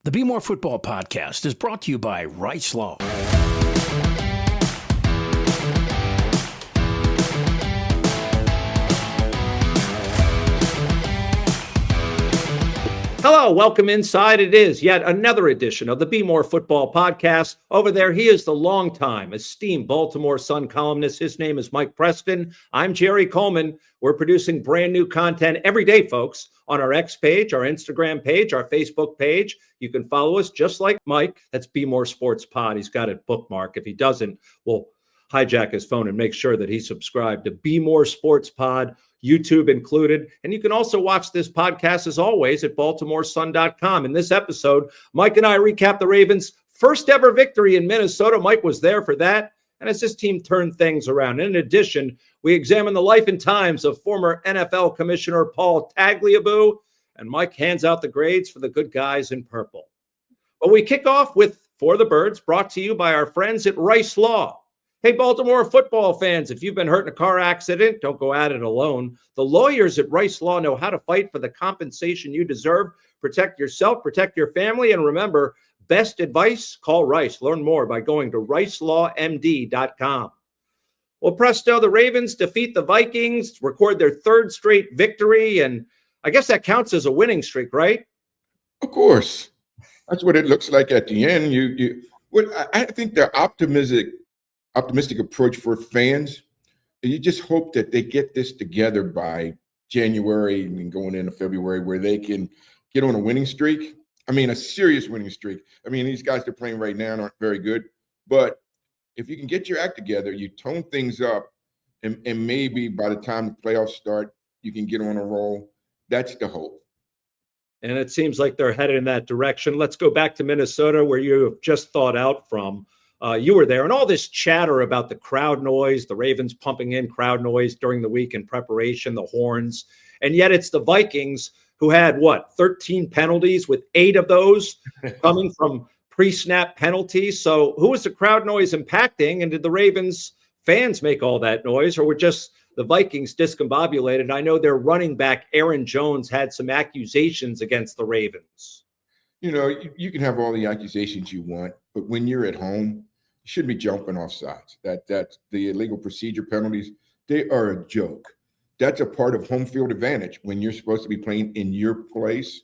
The Bmore Football Podcast is brought to you by Rice Law. Hello, welcome inside. It is yet another edition of the Bmore Football Podcast. Over there, he is the longtime esteemed Baltimore Sun columnist. His name is Mike Preston. I'm Jerry Coleman. We're producing brand new content every day, folks, on our X page, our Instagram page, our Facebook page. You can follow us just like Mike. That's Bmore Sports Pod. He's got it bookmarked. If he doesn't, we'll hijack his phone and make sure that he's subscribed to Bmore Sports Pod, YouTube included. And you can also watch this podcast, as always, at BaltimoreSun.com. In this episode, Mike and I recap the Ravens' first ever victory in Minnesota. Mike was there for that. And as this team turned things around. In addition, we examine the life and times of former NFL Commissioner Paul Tagliabue. And Mike hands out the grades for the good guys in purple. But we kick off with For the Birds, brought to you by our friends at Rice Law. Hey, Baltimore football fans, if you've been hurt in a car accident, don't go at it alone. The lawyers at Rice Law know how to fight for the compensation you deserve. Protect yourself, protect your family, and remember, best advice, call Rice. Learn more by going to ricelawmd.com. Well, presto, the Ravens defeat the Vikings, record their third straight victory, and I guess that counts as a winning streak, right? Of course. That's what it looks like at the end. I think they're optimistic approach for fans. You just hope that they get this together by January and going into February where they can get on a winning streak. I mean, a serious winning streak. I mean, these guys they're playing right now aren't very good. But if you can get your act together, you tone things up, and maybe by the time the playoffs start, you can get on a roll. That's the hope. And it seems like they're headed in that direction. Let's go back to Minnesota, where you have just thawed out from. You were there, and all this chatter about the crowd noise, the Ravens pumping in crowd noise during the week in preparation, the horns, and yet it's the Vikings who had, 13 penalties, with 8 of those coming from pre-snap penalties. So who was the crowd noise impacting, and did the Ravens fans make all that noise, or were just the Vikings discombobulated? I know their running back, Aaron Jones, had some accusations against the Ravens. You know, you can have all the accusations you want, but when you're at home, you shouldn't be jumping off sides. That's the illegal procedure penalties. They are a joke. That's a part of home field advantage when you're supposed to be playing in your place.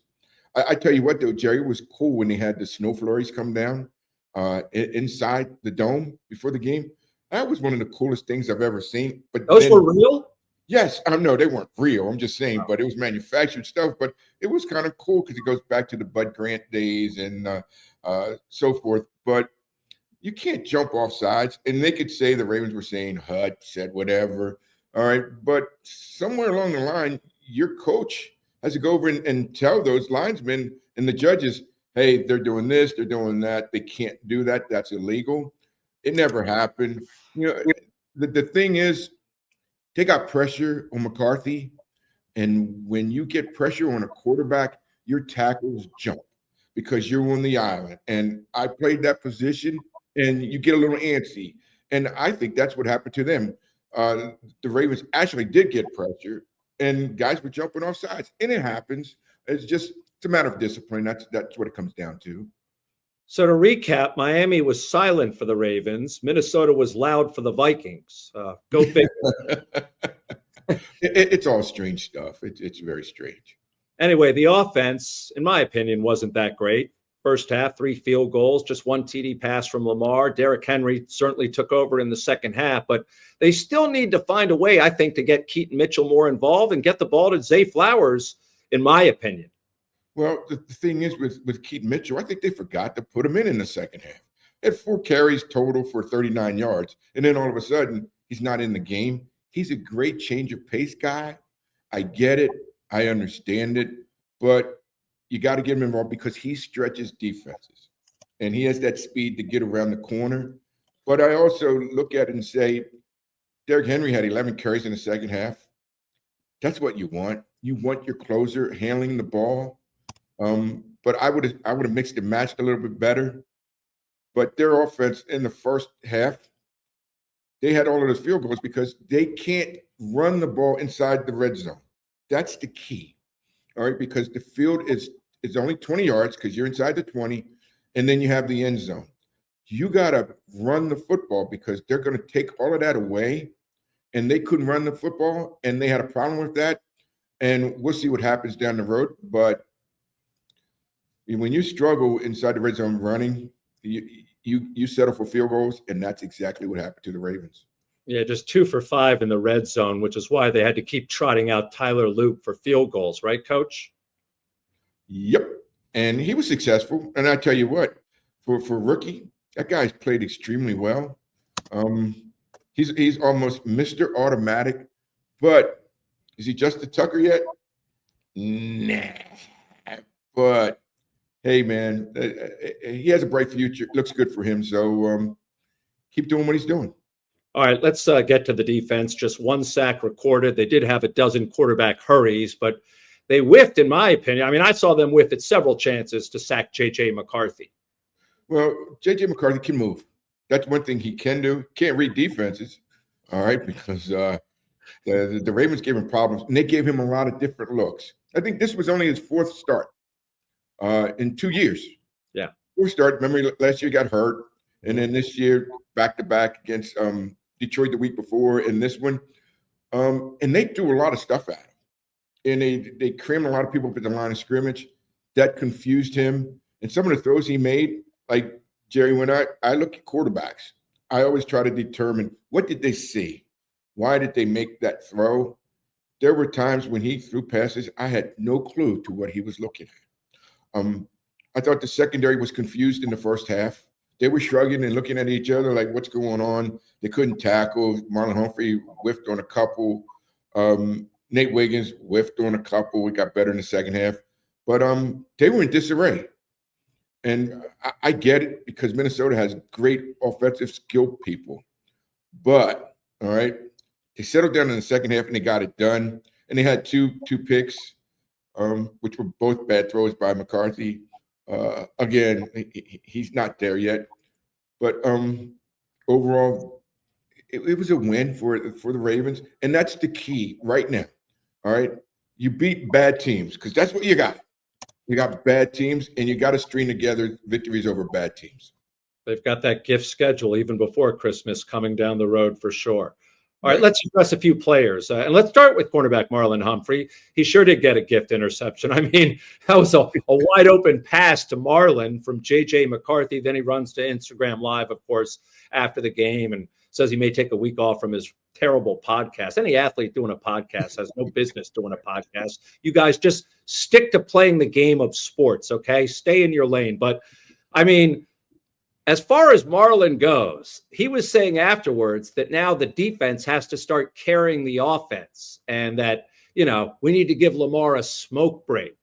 I tell you what, though, Jerry, it was cool when they had the snow flurries come down inside the dome before the game. That was one of the coolest things I've ever seen. But those were real? Yes, I know they weren't real. I'm just saying, but it was manufactured stuff. But it was kind of cool because it goes back to the Bud Grant days and so forth. But you can't jump off sides. And they could say the Ravens were saying Hud said whatever. All right. But somewhere along the line, your coach has to go over and tell those linesmen and the judges, hey, they're doing this, they're doing that. They can't do that. That's illegal. It never happened. You know, the thing is, they got pressure on McCarthy, and when you get pressure on a quarterback, your tackles jump because you're on the island. And I played that position, and you get a little antsy. And I think that's what happened to them. The Ravens actually did get pressure, and guys were jumping off sides. And it happens. It's a matter of discipline. That's what it comes down to. So to recap, Miami was silent for the Ravens. Minnesota was loud for the Vikings. Go figure. It's all strange stuff. It's very strange. Anyway, the offense, in my opinion, wasn't that great. First half, 3 field goals, just 1 TD pass from Lamar. Derrick Henry certainly took over in the second half, but they still need to find a way, I think, to get Keaton Mitchell more involved and get the ball to Zay Flowers, in my opinion. Well, the thing is with Keaton Mitchell, I think they forgot to put him in the second half. He had 4 carries total for 39 yards, and then all of a sudden, he's not in the game. He's a great change of pace guy. I get it. I understand it. But you got to get him involved because he stretches defenses, and he has that speed to get around the corner. But I also look at it and say, Derrick Henry had 11 carries in the second half. That's what you want. You want your closer handling the ball. But I would have mixed and matched a little bit better. But their offense in the first half, they had all of those field goals because they can't run the ball inside the red zone. That's the key. All right, because the field is It's only 20 yards because you're inside the 20, and then you have the end zone. You got to run the football because they're going to take all of that away, and they couldn't run the football, and they had a problem with that. And we'll see what happens down the road. But when you struggle inside the red zone running, you settle for field goals, and that's exactly what happened to the Ravens. Yeah, just 2 for 5 in the red zone, which is why they had to keep trotting out Tyler Loop for field goals, right, Coach? Yep. And he was successful. And I tell you what, for rookie, that guy's played extremely well. He's almost Mr. Automatic. But is he Justin Tucker yet? Nah. But hey, man, he has a bright future. Looks good for him. So keep doing what he's doing. All right, let's get to the defense. Just 1 sack recorded. They did have a dozen quarterback hurries, but they whiffed, in my opinion. I mean, I saw them whiff at several chances to sack J.J. McCarthy. Well, J.J. McCarthy can move. That's one thing he can do. Can't read defenses, all right, because the Ravens gave him problems, and they gave him a lot of different looks. I think this was only his 4th start in 2 years. Yeah. 4th start. Remember, last year he got hurt, and then this year back-to-back against Detroit the week before, and this one. And they threw a lot of stuff at him. And they crammed a lot of people up at the line of scrimmage. That confused him. And some of the throws he made, like Jerry, when I look at quarterbacks, I always try to determine what did they see? Why did they make that throw? There were times when he threw passes, I had no clue to what he was looking at. I thought the secondary was confused in the first half. They were shrugging and looking at each other like, what's going on? They couldn't tackle. Marlon Humphrey whiffed on a couple. Nate Wiggins whiffed on a couple. We got better in the second half. But they were in disarray. And I get it because Minnesota has great offensive skill people. But, all right, they settled down in the second half and they got it done. And they had two picks, which were both bad throws by McCarthy. Again, he's not there yet. But overall, it was a win for the Ravens. And that's the key right now. All right. You beat bad teams because that's what you got. You got bad teams, and you got to string together victories over bad teams. They've got that gift schedule even before Christmas coming down the road for sure. All right, let's address a few players. And let's start with cornerback Marlon Humphrey. He sure did get a gift interception. I mean, that was a wide open pass to Marlon from J.J. McCarthy. Then he runs to Instagram Live, of course, after the game and says he may take a week off from his terrible podcast. Any athlete doing a podcast has no business doing a podcast. You guys just stick to playing the game of sports, okay? Stay in your lane. But, I mean, as far as Marlon goes, he was saying afterwards that now the defense has to start carrying the offense and that, you know, we need to give Lamar a smoke break.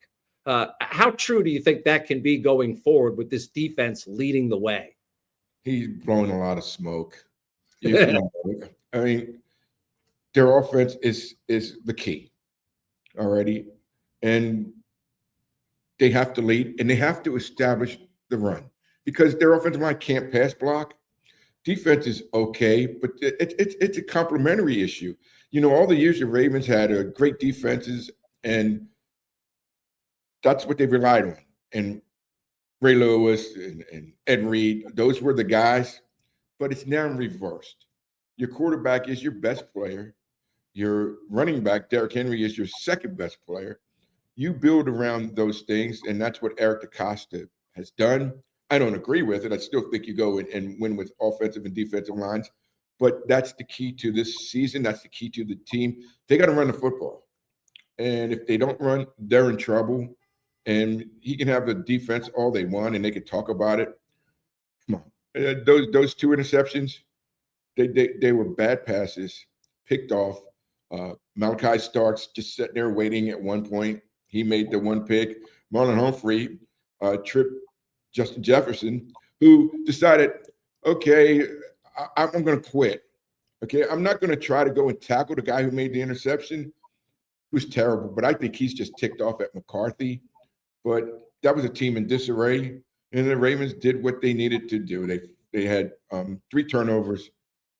How true do you think that can be going forward with this defense leading the way? He's blowing a lot of smoke. I mean, their offense is the key already. And they have to lead and they have to establish the run because their offensive line can't pass block. Defense is okay, but it's a complementary issue. You know, all the years the Ravens had great defenses, and that's what they relied on. And Ray Lewis and Ed Reed, those were the guys, but it's now reversed. Your quarterback is your best player. Your running back, Derrick Henry, is your second best player. You build around those things, and that's what Eric DeCosta has done. I don't agree with it. I still think you go and win with offensive and defensive lines, but that's the key to this season. That's the key to the team. They got to run the football, and if they don't run, they're in trouble. And he can have a defense all they want, and they can talk about it. Come on, those 2 interceptions, they were bad passes, picked off. Malachi Starks just sitting there waiting at one point. He made the one pick. Marlon Humphrey tripped Justin Jefferson, who decided, okay, I'm going to quit. Okay, I'm not going to try to go and tackle the guy who made the interception. It was terrible, but I think he's just ticked off at McCarthy. But that was a team in disarray, and the Ravens did what they needed to do. They had 3 turnovers.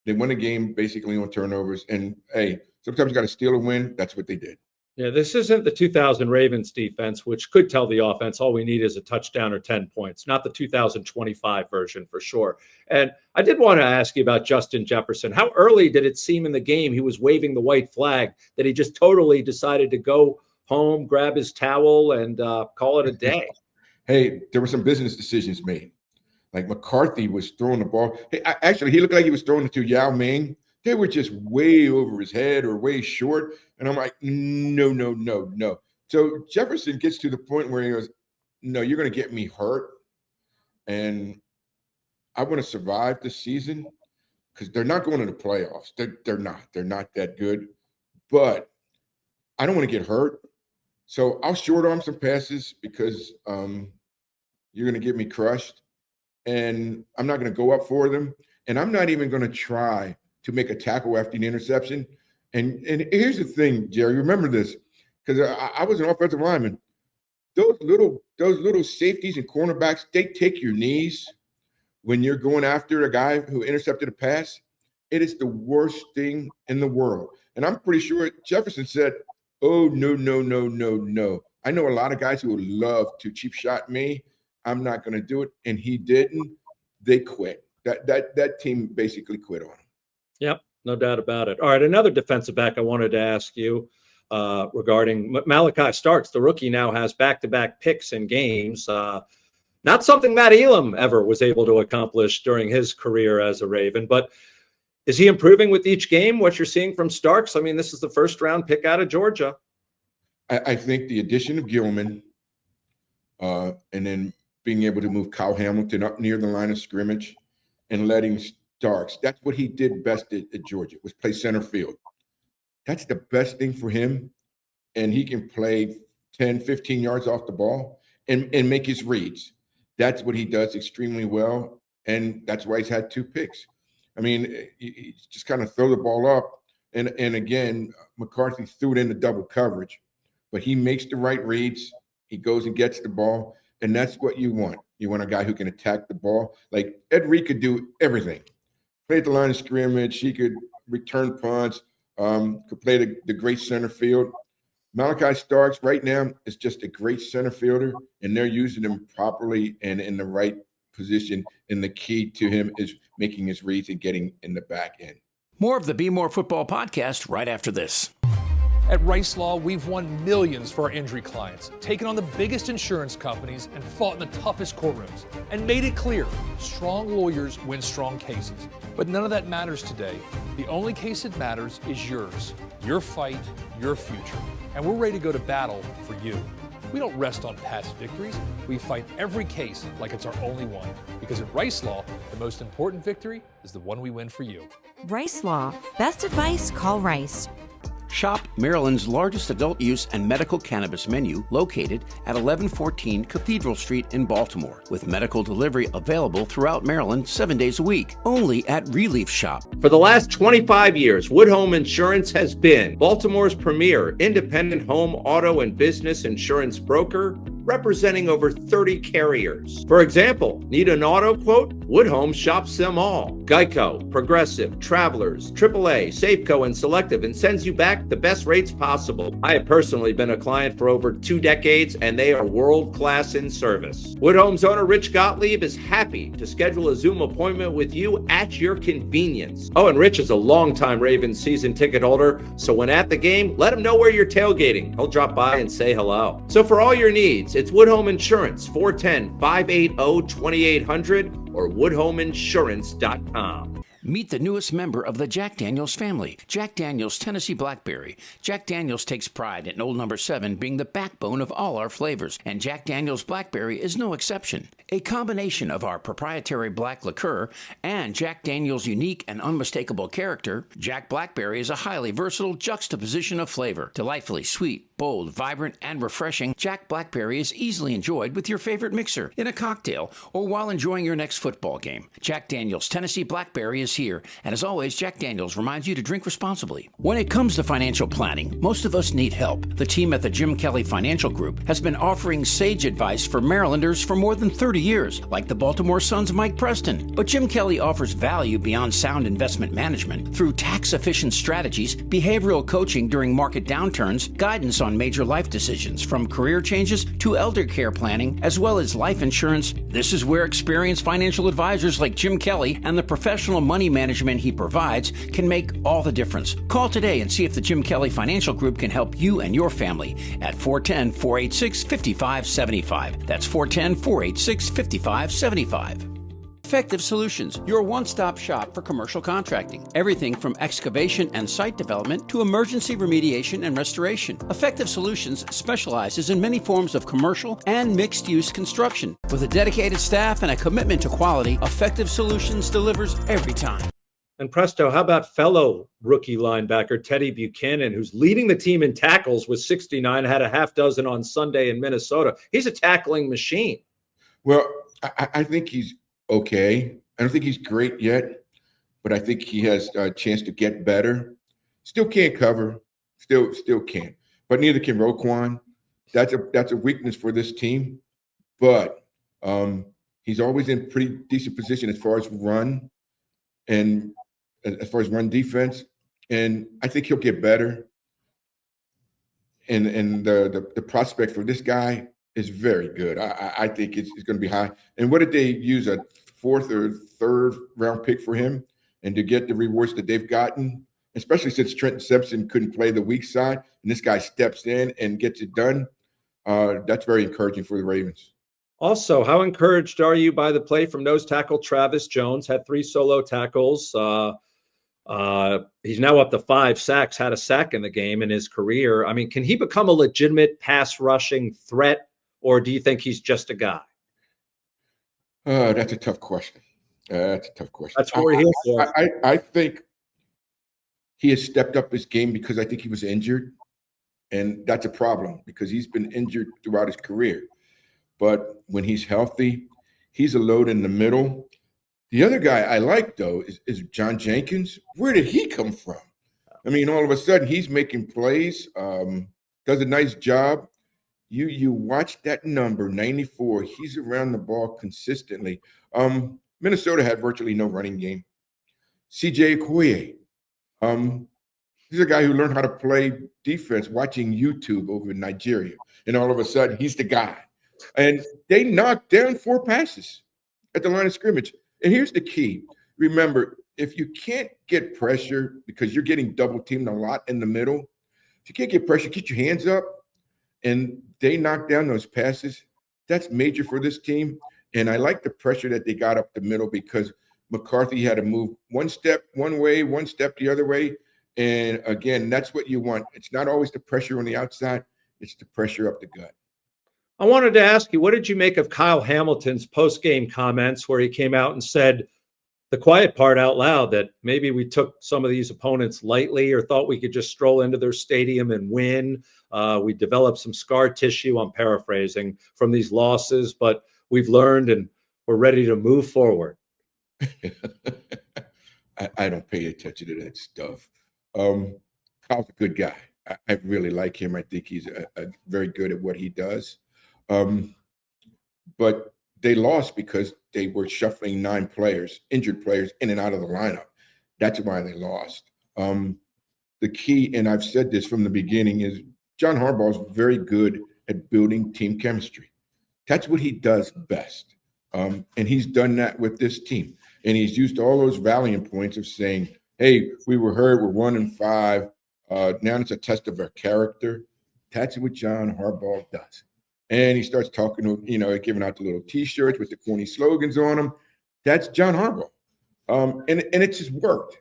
They won a game basically on turnovers. And, hey, sometimes you got to steal a win. That's what they did. Yeah, this isn't the 2000 Ravens defense, which could tell the offense all we need is a touchdown or 10 points, not the 2025 version for sure. And I did want to ask you about Justin Jefferson. How early did it seem in the game he was waving the white flag that he just totally decided to go home, grab his towel, and call it a day? Hey, there were some business decisions made. Like McCarthy was throwing the ball. Hey, actually, he looked like he was throwing it to Yao Ming. They were just way over his head or way short. And I'm like, no, no, no, no. So Jefferson gets to the point where he goes, no, you're going to get me hurt. And I want to survive this season because they're not going to the playoffs. They're not. They're not that good. But I don't want to get hurt. So I'll short arm some passes because you're going to get me crushed. And I'm not going to go up for them. And I'm not even going to try to make a tackle after the interception. And here's the thing, Jerry, remember this, because I was an offensive lineman. Those little safeties and cornerbacks, they take your knees when you're going after a guy who intercepted a pass. It is the worst thing in the world. And I'm pretty sure Jefferson said, oh, no, no, no, no, no. I know a lot of guys who would love to cheap shot me. I'm not going to do it. And he didn't. They quit. That team basically quit on him. Yep, no doubt about it. All right, another defensive back I wanted to ask you regarding Malachi Starks. The rookie now has back-to-back picks in games. Not something Matt Elam ever was able to accomplish during his career as a Raven. But is he improving with each game, what you're seeing from Starks? I mean, this is the first-round pick out of Georgia. I think the addition of Gilman and then being able to move Kyle Hamilton up near the line of scrimmage and letting Starks, that's what he did best at Georgia, was play center field. That's the best thing for him. And he can play 10, 15 yards off the ball and make his reads. That's what he does extremely well. And that's why he's had 2 picks. I mean, he just kind of throw the ball up. And again, McCarthy threw it into double coverage. But he makes the right reads. He goes and gets the ball. And that's what you want. You want a guy who can attack the ball. Like Ed Reed could do everything. Play at the line of scrimmage. He could return punts, could play the great center field. Malachi Starks right now is just a great center fielder, and they're using him properly and in the right position. And the key to him is making his reads and getting in the back end. More of the Bmore Football Podcast right after this. At Rice Law, we've won millions for our injury clients, taken on the biggest insurance companies, and fought in the toughest courtrooms, and made it clear, strong lawyers win strong cases. But none of that matters today. The only case that matters is yours, your fight, your future. And we're ready to go to battle for you. We don't rest on past victories. We fight every case like it's our only one. Because at Rice Law, the most important victory is the one we win for you. Rice Law. Best advice, call Rice. Shop Maryland's largest adult use and medical cannabis menu located at 1114 Cathedral Street in Baltimore, with medical delivery available throughout Maryland 7 days a week, only at Relief Shop. For the last 25 years, Wood Home Insurance has been Baltimore's premier independent home, auto, and business insurance broker, representing over 30 carriers. For example, need an auto quote? Wood Home shops them all. Geico, Progressive, Travelers, AAA, Safeco, and Selective, and sends you back the best rates possible. I have personally been a client for over 2 decades, and they are world-class in service. Wood Home's owner, Rich Gottlieb, is happy to schedule a Zoom appointment with you at your convenience. Oh, and Rich is a longtime Ravens season ticket holder, so when at the game, let him know where you're tailgating. He'll drop by and say hello. So for all your needs, it's Wood Home Insurance, 410-580-2800 or woodhomeinsurance.com. Meet the newest member of the Jack Daniels family, Jack Daniels Tennessee Blackberry. Jack Daniels takes pride in Old Number 7 being the backbone of all our flavors, and Jack Daniels Blackberry is no exception. A combination of our proprietary black liqueur and Jack Daniels' unique and unmistakable character, Jack Blackberry is a highly versatile juxtaposition of flavor, delightfully sweet, Bold, vibrant, and refreshing, Jack Blackberry is easily enjoyed with your favorite mixer, in a cocktail, or while enjoying your next football game. Jack Daniel's Tennessee Blackberry is here, and as always, Jack Daniel's reminds you to drink responsibly. When it comes to financial planning, most of us need help. The team at the Jim Kelly Financial Group has been offering sage advice for Marylanders for more than 30 years, like the Baltimore Sun's Mike Preston. But Jim Kelly offers value beyond sound investment management through tax-efficient strategies, behavioral coaching during market downturns, guidance on major life decisions, from career changes to elder care planning, as well as life insurance. This is where experienced financial advisors like Jim Kelly and the professional money management he provides can make all the difference. Call today and see if the Jim Kelly Financial Group can help you and your family at 410-486-5575. That's 410-486-5575. Effective Solutions, your one-stop shop for commercial contracting. Everything from excavation and site development to emergency remediation and restoration. Effective Solutions specializes in many forms of commercial and mixed-use construction. With a dedicated staff and a commitment to quality, Effective Solutions delivers every time. And presto, how about fellow rookie linebacker Teddy Buchanan, who's leading the team in tackles with 69, had a half dozen on Sunday in Minnesota. He's a tackling machine. Well, I think he's okay. I don't think he's great yet, but I think he has a chance to get better. Still can't cover. Still can't. But neither can Roquan. That's a weakness for this team. But he's always in pretty decent position as far as run and as far as run defense. And I think he'll get better. And the prospect for this guy is very good. I think it's going to be high. And what did they use, a fourth or third round pick for him? And to get the rewards that they've gotten, especially since Trenton Simpson couldn't play the weak side, and this guy steps in and gets it done, that's very encouraging for the Ravens. Also, how encouraged are you by the play from nose tackle Travis Jones? Had 3 solo tackles. He's now up to 5 sacks, had a sack in the game in his career. I mean, can he become a legitimate pass rushing threat, or do you think he's just a guy? That's a tough question. That's what we're here for. I think he has stepped up his game because I think he was injured, and that's a problem because he's been injured throughout his career. But when he's healthy, he's a load in the middle. The other guy I like, though, is John Jenkins. Where did he come from? I mean, all of a sudden, he's making plays, does a nice job. You watch that number, 94. He's around the ball consistently. Minnesota had virtually no running game. C.J. Okoye. He's a guy who learned how to play defense watching YouTube over in Nigeria. And all of a sudden, he's the guy. And they knocked down 4 passes at the line of scrimmage. And here's the key. Remember, if you can't get pressure because you're getting double teamed a lot in the middle, if you can't get pressure, get your hands up, and they knock down those passes. That's major for this team. And I like the pressure that they got up the middle because McCarthy had to move one step one way, one step the other way. And again, that's what you want. It's not always the pressure on the outside. It's the pressure up the gut. I wanted to ask you, what did you make of Kyle Hamilton's post-game comments where he came out and said the quiet part out loud that maybe we took some of these opponents lightly or thought we could just stroll into their stadium and win? We developed some scar tissue, I'm paraphrasing, from these losses, but we've learned and we're ready to move forward. I don't pay attention to that stuff. Kyle's a good guy. I really like him. I think he's a very good at what he does. But they lost because they were shuffling 9 players, injured players, in and out of the lineup. That's why they lost. The key, and I've said this from the beginning, is John Harbaugh is very good at building team chemistry. That's what he does best. And he's done that with this team. And he's used all those rallying points of saying, hey, we were hurt, we're 1-5. Now it's a test of our character. That's what John Harbaugh does. And he starts talking, giving out the little T-shirts with the corny slogans on them. That's John Harbaugh. And it just worked.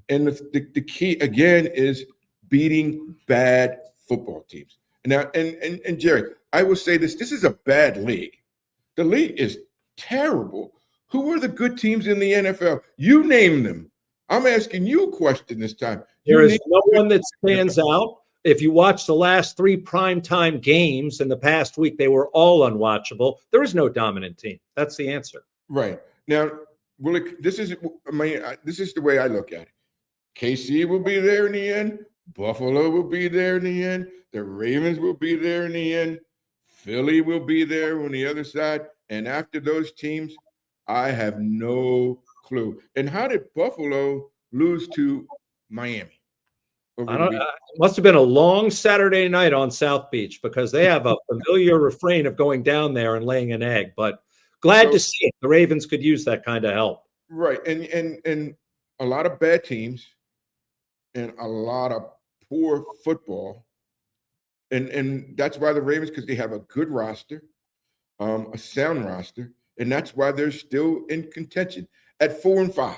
And the key, again, is beating bad football teams. Now, and Jerry, I will say this is a bad league. The league is terrible. Who are the good teams in the NFL? You name them. I'm asking you a question this time. There is no one that stands out. if you watch the last 3 primetime games in the past week, they were all unwatchable. There is no dominant team. That's the answer. Right. Now, this is the way I look at it. KC will be there in the end. Buffalo will be there in the end. The Ravens will be there in the end. Philly will be there on the other side. And after those teams, I have no clue. And how did Buffalo lose to Miami over the week? It must have been a long Saturday night on South Beach, because they have a familiar refrain of going down there and laying an egg. But glad to see it. The Ravens could use that kind of help. Right. And a lot of bad teams and a lot of poor football. And that's why the Ravens, because they have a good roster, a sound roster, and that's why they're still in contention at 4-5.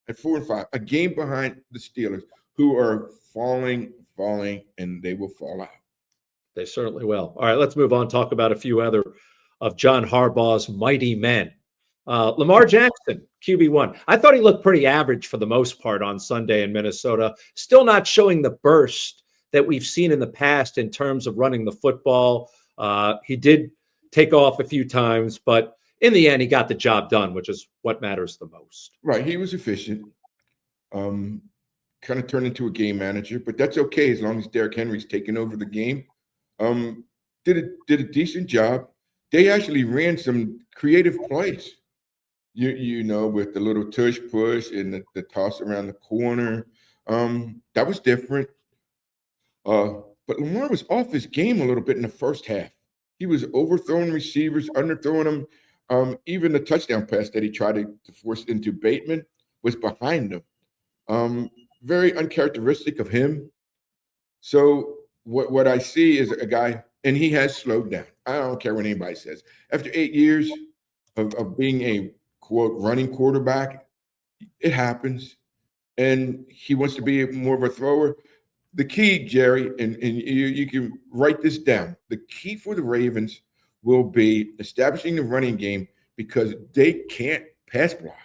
At 4-5, a game behind the Steelers, who are falling, and they will fall out. They certainly will. All right, let's move on. Talk about a few other of John Harbaugh's mighty men. Lamar Jackson, QB1. I thought he looked pretty average for the most part on Sunday in Minnesota. Still not showing the burst that we've seen in the past in terms of running the football. He did take off a few times, but in the end, he got the job done, which is what matters the most. Right. He was efficient. Kind of turned into a game manager, but that's okay as long as Derrick Henry's taking over the game. Did a decent job. They actually ran some creative plays. You know, with the little tush push and the toss around the corner. That was different. But Lamar was off his game a little bit in the first half. He was overthrowing receivers, underthrowing them. Even the touchdown pass that he tried to force into Bateman was behind him. Very uncharacteristic of him. So what I see is a guy, and he has slowed down. I don't care what anybody says. After 8 years of being a, quote, running quarterback, it happens. And he wants to be more of a thrower. The key, Jerry, and you can write this down, the key for the Ravens will be establishing the running game, because they can't pass block.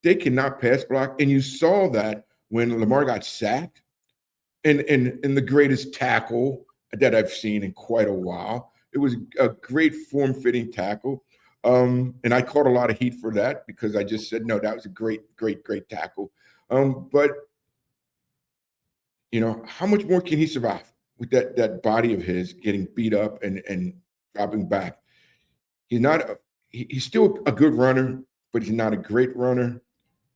They cannot pass block. And you saw that when Lamar got sacked, and the greatest tackle that I've seen in quite a while. It was a great form-fitting tackle. And I caught a lot of heat for that, because I just said, no, that was a great tackle. But you know, how much more can he survive with that body of his getting beat up and dropping back? He's still a good runner, but he's not a great runner.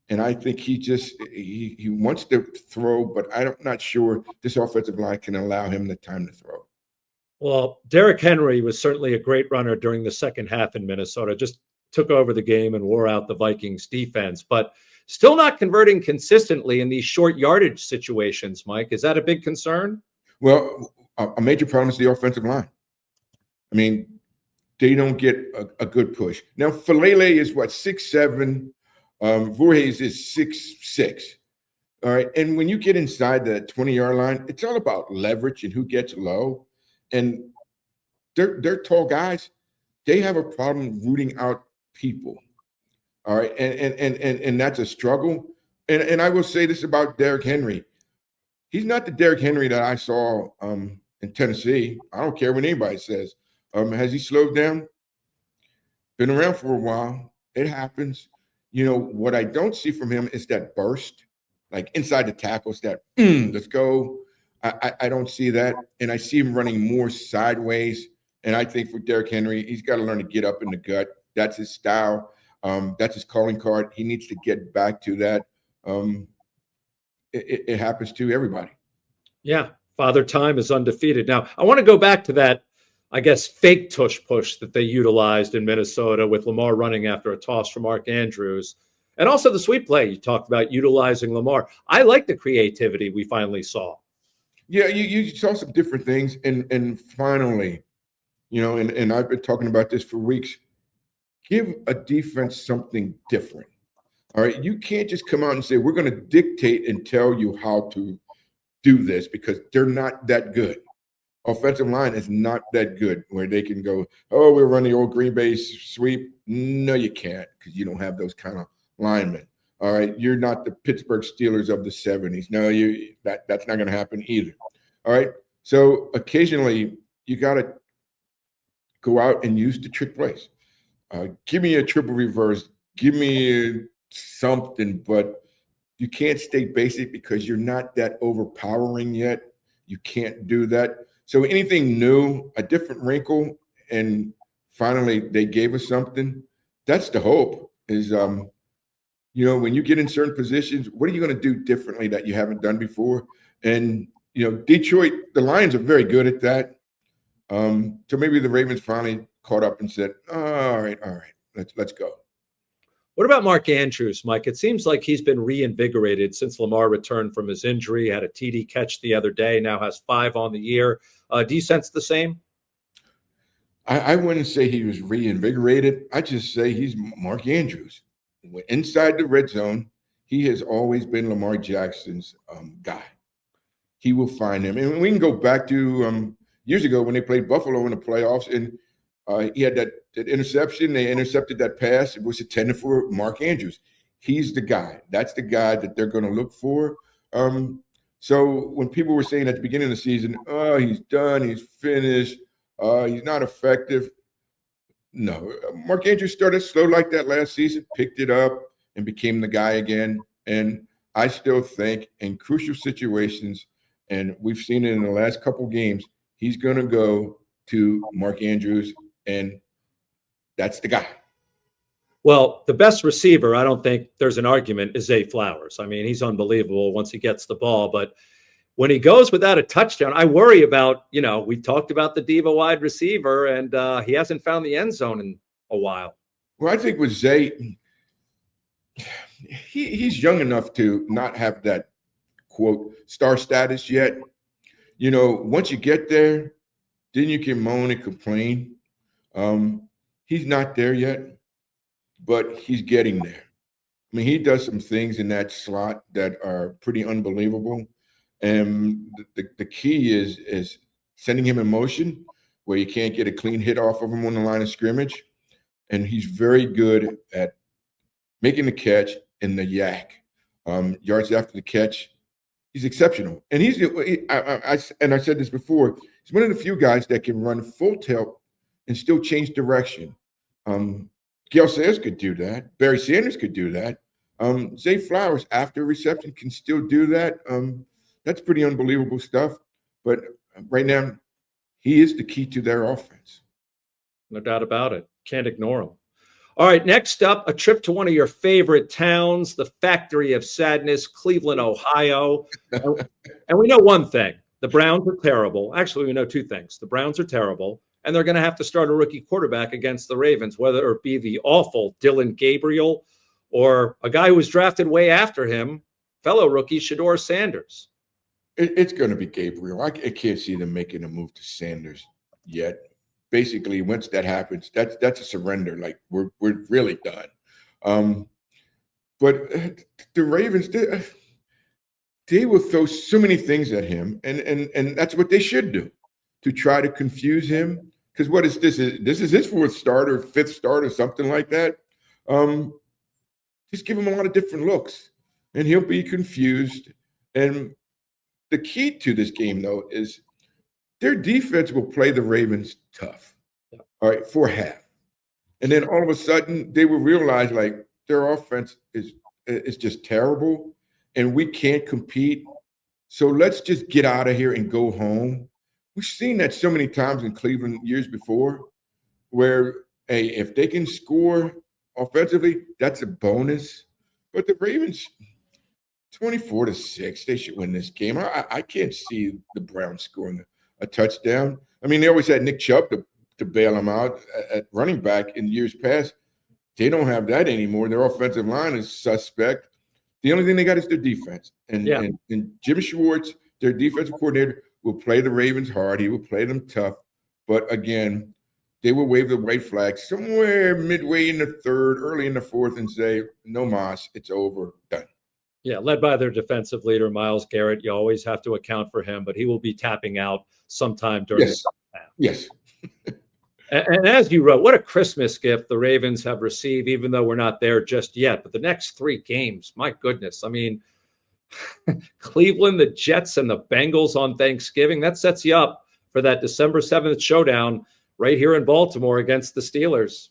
And I think he wants to throw, but I'm not sure this offensive line can allow him the time to throw. Well, Derrick Henry was certainly a great runner during the second half in Minnesota, just took over the game and wore out the Vikings defense, but still not converting consistently in these short yardage situations, Mike. Is that a big concern? Well, a major problem is the offensive line. I mean, they don't get a good push. Now, Falele is what, 6'7". Voorhees is 6'6". All right. And when you get inside the 20-yard line, it's all about leverage and who gets low. And they're tall guys. They have a problem rooting out people. All right. And that's a struggle. And I will say this about Derrick Henry. He's not the Derrick Henry that I saw in Tennessee. I don't care what anybody says. Has he slowed down? Been around for a while. It happens. You know, what I don't see from him is that burst, like inside the tackles, that let's go. I don't see that. And I see him running more sideways. And I think for Derrick Henry, he's got to learn to get up in the gut. That's his style. That's his calling card. He needs to get back to that. It happens to everybody. Yeah. Father Time is undefeated. Now, I want to go back to that, I guess, fake tush push that they utilized in Minnesota with Lamar running after a toss from Mark Andrews. And also the sweep play you talked about utilizing Lamar. I like the creativity we finally saw. Yeah, you saw some different things. And finally, you know, and I've been talking about this for weeks, give a defense something different. All right. You can't just come out and say, we're going to dictate and tell you how to do this, because they're not that good. Offensive line is not that good where they can go, oh, we're running the old Green Bay sweep. No, you can't, because you don't have those kind of linemen. All right. You're not the Pittsburgh Steelers of the 70s. No, that's not going to happen either. All right. So occasionally you got to go out and use the trick plays. Give me a triple reverse, give me something, but you can't stay basic because you're not that overpowering yet. You can't do that. So anything new, a different wrinkle, and finally they gave us something. That's the hope is, when you get in certain positions, what are you going to do differently that you haven't done before? And, Detroit, the Lions are very good at that. So maybe the Ravens finally caught up and said, all right, let's go. What about Mark Andrews, Mike? It seems like he's been reinvigorated since Lamar returned from his injury, had a TD catch the other day, now has 5 on the year. Do you sense the same? I wouldn't say he was reinvigorated. I just say he's Mark Andrews. Inside the red zone, he has always been Lamar Jackson's guy. He will find him. And we can go back to years ago when they played Buffalo in the playoffs, and he had that interception. They intercepted that pass. It was intended for Mark Andrews. He's the guy. That's the guy that they're going to look for. So when people were saying at the beginning of the season, oh, he's done, he's finished, he's not effective. No, Mark Andrews started slow like that last season, picked it up, and became the guy again. And I still think in crucial situations, and we've seen it in the last couple games, he's going to go to Mark Andrews, and that's the guy. Well, the best receiver, I don't think there's an argument, is Zay Flowers. I mean, he's unbelievable once he gets the ball, but when he goes without a touchdown, I worry about, we've talked about the diva wide receiver, and he hasn't found the end zone in a while. Well, I think with Zay, he's young enough to not have that, quote, star status yet. Once you get there, then you can moan and complain. He's not there yet, but he's getting there. I mean, he does some things in that slot that are pretty unbelievable. And the key is sending him in motion where you can't get a clean hit off of him on the line of scrimmage. And he's very good at making the catch in the yak. Yards after the catch, he's exceptional. And I said this before, he's one of the few guys that can run full tilt and still change direction. Gail Sayers could do that. Barry Sanders could do that. Zay Flowers, after reception, can still do that. That's pretty unbelievable stuff. But right now, he is the key to their offense. No doubt about it. Can't ignore him. All right, next up, a trip to one of your favorite towns, the Factory of Sadness, Cleveland, Ohio. And we know one thing. The Browns are terrible. Actually, we know 2 things. The Browns are terrible, and they're going to have to start a rookie quarterback against the Ravens, whether it be the awful Dylan Gabriel or a guy who was drafted way after him, fellow rookie Shedeur Sanders. It's going to be Gabriel. I can't see them making a move to Sanders yet. Basically, once that happens, that's a surrender. Like we're really done. But the Ravens, they will throw so many things at him, and that's what they should do to try to confuse him. Because what is this? This is his 4th start or 5th start or something like that. Just give him a lot of different looks, and he'll be confused. And the key to this game, though, is their defense will play the Ravens tough, all right, for half. And then all of a sudden, they will realize, like, their offense is just terrible, and we can't compete. So let's just get out of here and go home. We've seen that so many times in Cleveland years before where, hey, if they can score offensively, that's a bonus. But the Ravens – 24-6, they should win this game. I can't see the Browns scoring a touchdown. I mean, they always had Nick Chubb to bail them out at running back in years past. They don't have that anymore. Their offensive line is suspect. The only thing they got is their defense. And Jim Schwartz, their defensive coordinator, will play the Ravens hard. He will play them tough. But again, they will wave the white flag somewhere midway in the 3rd, early in the 4th, and say, no mas, it's over, done. Yeah, led by their defensive leader, Myles Garrett. You always have to account for him, but he will be tapping out sometime during the second half. Yes. And as you wrote, what a Christmas gift the Ravens have received, even though we're not there just yet. But the next 3 games, my goodness. I mean, Cleveland, the Jets, and the Bengals on Thanksgiving. That sets you up for that December 7th showdown right here in Baltimore against the Steelers.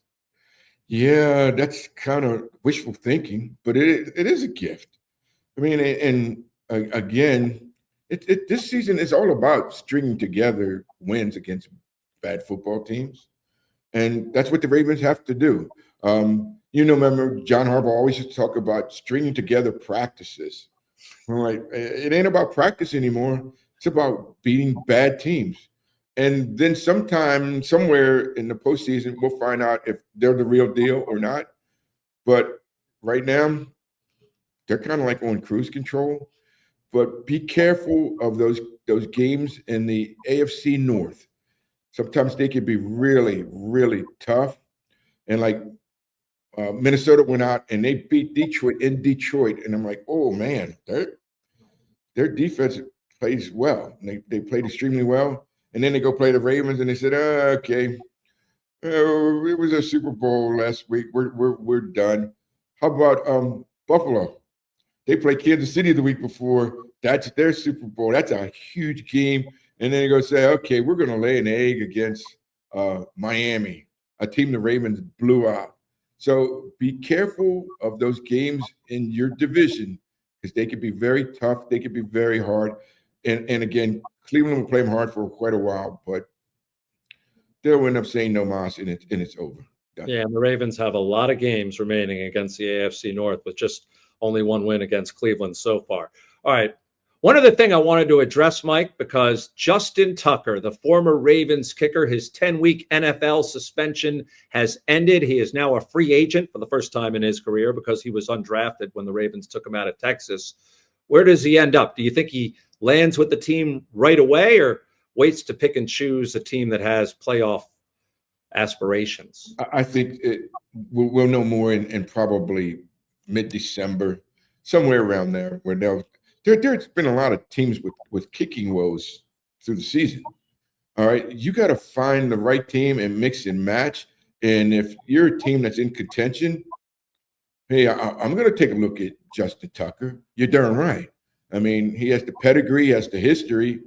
Yeah, that's kind of wishful thinking, but it is a gift. I mean, and again, this season is all about stringing together wins against bad football teams, and that's what the Ravens have to do. Remember John Harbaugh always used to talk about stringing together practices. I'm like, it ain't about practice anymore. It's about beating bad teams. And then sometime, somewhere in the postseason, we'll find out if they're the real deal or not. But right now, they're kind of like on cruise control. But be careful of those games in the AFC North. Sometimes they can be really, really tough. And like Minnesota went out and they beat Detroit in Detroit. And I'm like, oh, man, their defense plays well. They played extremely well. And then they go play the Ravens, and they said, okay, it was a Super Bowl last week. We're done. How about Buffalo? They played Kansas City the week before. That's their Super Bowl. That's a huge game. And then they go say, okay, we're going to lay an egg against Miami, a team the Ravens blew out. So be careful of those games in your division because they could be very tough. They could be very hard. And again, Cleveland will play them hard for quite a while, but they'll end up saying no mas, and it's over. Done. Yeah, and the Ravens have a lot of games remaining against the AFC North with just only one win against Cleveland so far. All right. One other thing I wanted to address, Mike, because Justin Tucker, the former Ravens kicker, his 10-week NFL suspension has ended. He is now a free agent for the first time in his career because he was undrafted when the Ravens took him out of Texas. Where does he end up? Do you think he lands with the team right away or waits to pick and choose a team that has playoff aspirations? I think we'll know more in probably mid-December, somewhere around there, where there's been a lot of teams with kicking woes through the season. All right, you got to find the right team and mix and match. And if you're a team that's in contention, hey, I'm going to take a look at Justin Tucker. You're darn right. I mean, he has the pedigree, he has the history.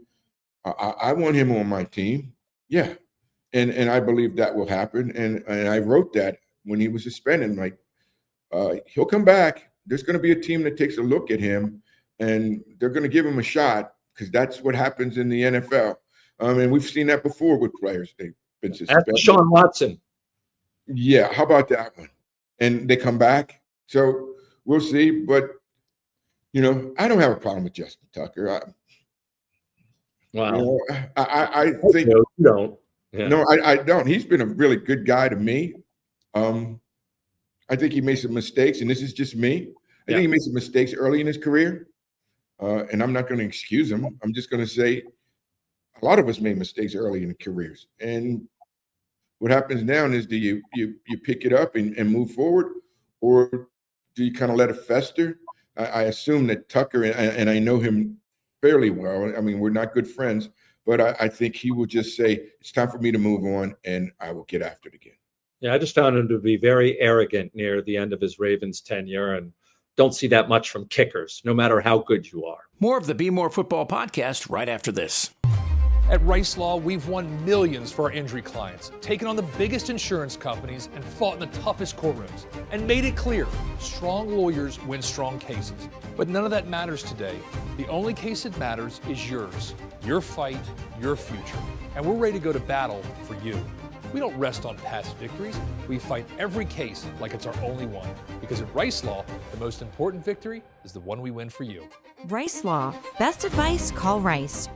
I want him on my team. Yeah. And I believe that will happen. And I wrote that when he was suspended. Like, he'll come back. There's going to be a team that takes a look at him, and they're going to give him a shot because that's what happens in the NFL. And we've seen that before with players. They've been suspended. That's Sean Watson. Yeah, how about that one? And they come back. So we'll see. But, I don't have a problem with Justin Tucker. Wow. I think you don't. Yeah. No, I don't. He's been a really good guy to me. I think he made some mistakes, and this is just me. I think he made some mistakes early in his career, and I'm not going to excuse him. I'm just going to say a lot of us made mistakes early in careers. And what happens now is do you pick it up and move forward, or do you kind of let it fester? I assume that Tucker, and I know him fairly well. I mean, we're not good friends, but I think he will just say, it's time for me to move on, and I will get after it again. Yeah, I just found him to be very arrogant near the end of his Ravens tenure, and don't see that much from kickers, no matter how good you are. More of the Bmore Football Podcast right after this. At Rice Law, we've won millions for our injury clients, taken on the biggest insurance companies, and fought in the toughest courtrooms, and made it clear, strong lawyers win strong cases. But none of that matters today. The only case that matters is yours, your fight, your future. And we're ready to go to battle for you. We don't rest on past victories. We fight every case like it's our only one. Because at Rice Law, the most important victory is the one we win for you. Rice Law. Best advice, call Rice.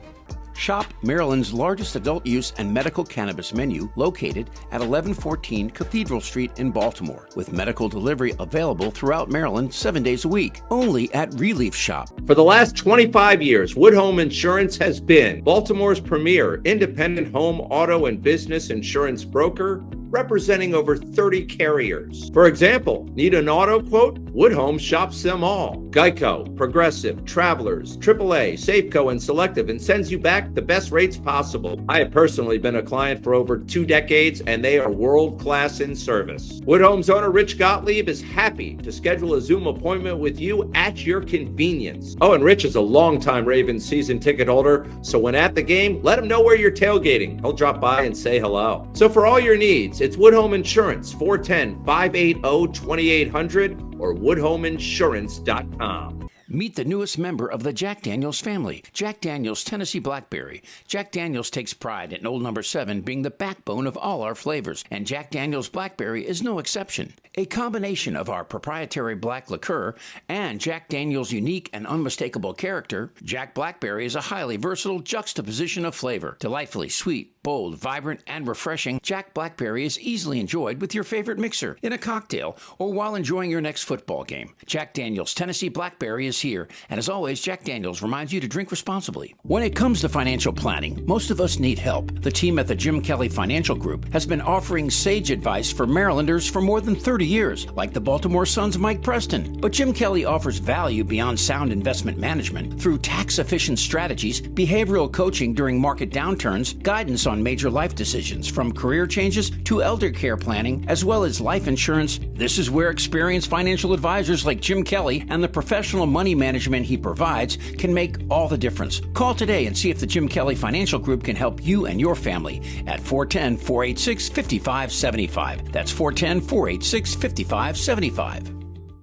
Shop Maryland's largest adult use and medical cannabis menu located at 1114 Cathedral Street in Baltimore, with medical delivery available throughout Maryland 7 days a week, only at Relief Shop. For the last 25 years, Wood Home Insurance has been Baltimore's premier independent home, auto, and business insurance broker, representing over 30 carriers. For example, need an auto quote? Wood Home shops them all. Geico, Progressive, Travelers, AAA, Safeco, and Selective, and sends you back the best rates possible. I have personally been a client for over 2 decades, and they are world-class in service. Wood Home's owner, Rich Gottlieb, is happy to schedule a Zoom appointment with you at your convenience. Oh, and Rich is a longtime Ravens season ticket holder, so when at the game, let him know where you're tailgating. He'll drop by and say hello. So for all your needs, it's Wood Home Insurance, 410-580-2800 or woodhomeinsurance.com. Meet the newest member of the Jack Daniels family, Jack Daniels Tennessee Blackberry. Jack Daniels takes pride in Old Number 7 being the backbone of all our flavors, and Jack Daniels Blackberry is no exception. A combination of our proprietary black liqueur and Jack Daniels' unique and unmistakable character, Jack Blackberry is a highly versatile juxtaposition of flavor. Delightfully sweet, bold, vibrant, and refreshing, Jack Blackberry is easily enjoyed with your favorite mixer, in a cocktail, or while enjoying your next football game. Jack Daniels Tennessee Blackberry is here, and as always, Jack Daniels reminds you to drink responsibly. When it comes to financial planning, most of us need help. The team at the Jim Kelly Financial Group has been offering sage advice for Marylanders for more than 30 years, like the Baltimore Sun's Mike Preston. But Jim Kelly offers value beyond sound investment management through tax-efficient strategies, behavioral coaching during market downturns, guidance on major life decisions, from career changes to elder care planning, as well as life insurance. This is where experienced financial advisors like Jim Kelly and the professional money management he provides can make all the difference. Call today and see if the Jim Kelly Financial Group can help you and your family at 410-486-5575. That's 410-486-5575.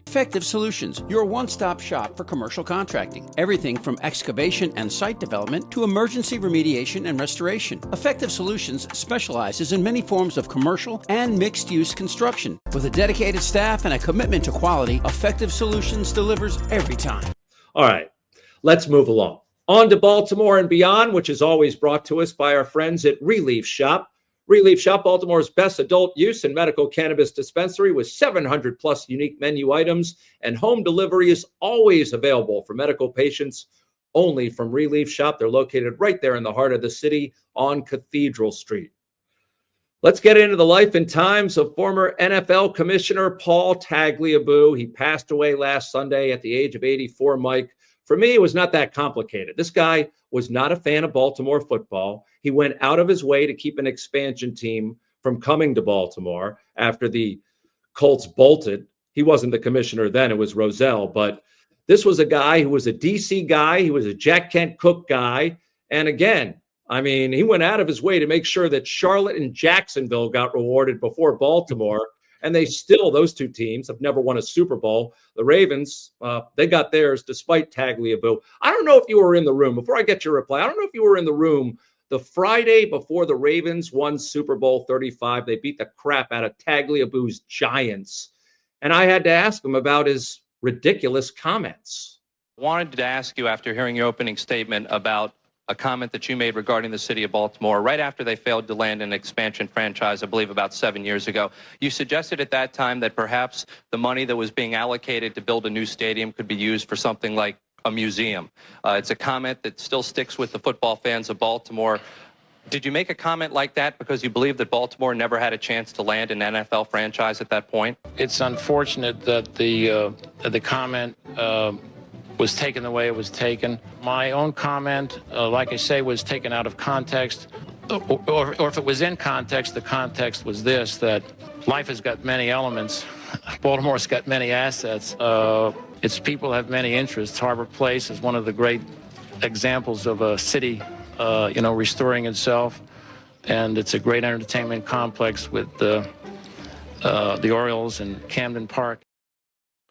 Effective Solutions, your one-stop shop for commercial contracting. Everything from excavation and site development to emergency remediation and restoration. Effective Solutions specializes in many forms of commercial and mixed-use construction. With a dedicated staff and a commitment to quality, Effective Solutions delivers every time. All right, let's move along. On to Baltimore and beyond, which is always brought to us by our friends at Relief Shop. Relief Shop, Baltimore's best adult use and medical cannabis dispensary with 700 plus unique menu items, and home delivery is always available for medical patients only from Relief Shop. They're located right there in the heart of the city on Cathedral Street. Let's get into the life and times of former NFL Commissioner Paul Tagliabue. He passed away last Sunday at the age of 84, Mike. For me, it was not that complicated. This guy was not a fan of Baltimore football. He went out of his way to keep an expansion team from coming to Baltimore after the Colts bolted. He wasn't the commissioner then, it was Rozelle, but this was a guy who was a DC guy. He was a Jack Kent Cook guy. And again, I mean, he went out of his way to make sure that Charlotte and Jacksonville got rewarded before Baltimore. And they still, those two teams have never won a Super Bowl. The Ravens, they got theirs despite Tagliabue. I don't know if you were in the room. Before I get your reply, I don't know if you were in the room the Friday before the Ravens won Super Bowl 35. They beat the crap out of Tagliabue's Giants. And I had to ask him about his ridiculous comments. Wanted to ask you, after hearing your opening statement, about a comment that you made regarding the city of Baltimore right after they failed to land an expansion franchise, I believe about 7 years ago. You suggested at that time that perhaps the money that was being allocated to build a new stadium could be used for something like a museum. It's a comment that still sticks with the football fans of Baltimore. Did you make a comment like that because you believe that Baltimore never had a chance to land an NFL franchise at that point? It's unfortunate that the comment was taken the way it was taken. My own comment, like I say, was taken out of context. Or if it was in context, the context was this, that life has got many elements. Baltimore's got many assets. Its people have many interests. Harbor Place is one of the great examples of a city, restoring itself. And it's a great entertainment complex with the Orioles and Camden Park.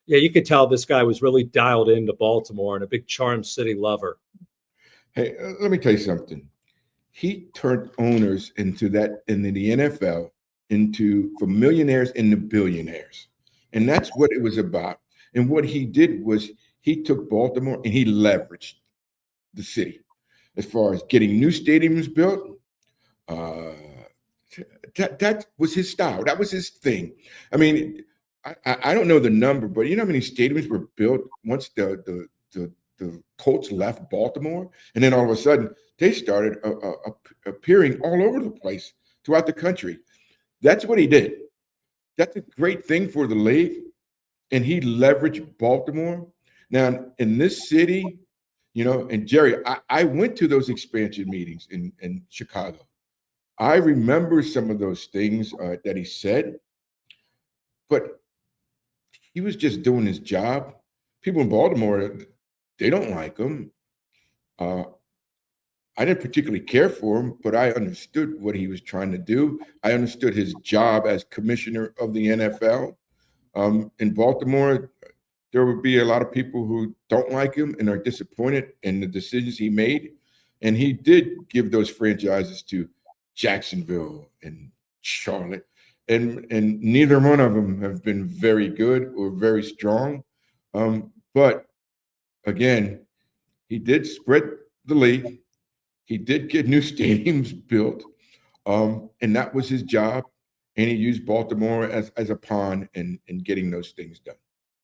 Yeah, you could tell this guy was really dialed into Baltimore and a big Charm City lover. Hey, let me tell you something. He turned owners into the NFL from millionaires into billionaires. And that's what it was about. And what he did was he took Baltimore and he leveraged the city as far as getting new stadiums built. That was his style. That was his thing. I mean, I don't know the number, but you know how many stadiums were built once the Colts left Baltimore? And then all of a sudden, they started appearing all over the place throughout the country. That's what he did. That's a great thing for the league. And he leveraged Baltimore. Now, in this city, and Jerry, I went to those expansion meetings in Chicago. I remember some of those things that he said, but he was just doing his job. People in Baltimore, they don't like him. I didn't particularly care for him, but I understood what he was trying to do. I understood his job as commissioner of the NFL. In Baltimore, there would be a lot of people who don't like him and are disappointed in the decisions he made. And he did give those franchises to Jacksonville and Charlotte. And neither one of them have been very good or very strong. But again, he did spread the league. He did get new stadiums built. And that was his job. And he used Baltimore as a pawn in getting those things done.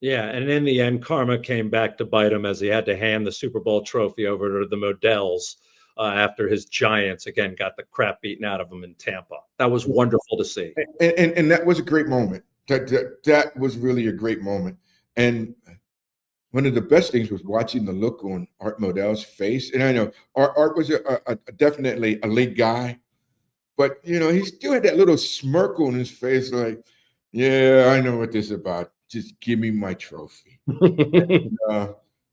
Yeah, and in the end, karma came back to bite him as he had to hand the Super Bowl trophy over to the Modells after his Giants, again, got the crap beaten out of him in Tampa. That was wonderful to see. And that was a great moment. That was really a great moment. And one of the best things was watching the look on Art Modell's face. And I know Art was definitely a late guy, but, he still had that little smirk on his face like, yeah, I know what this is about. Just give me my trophy. And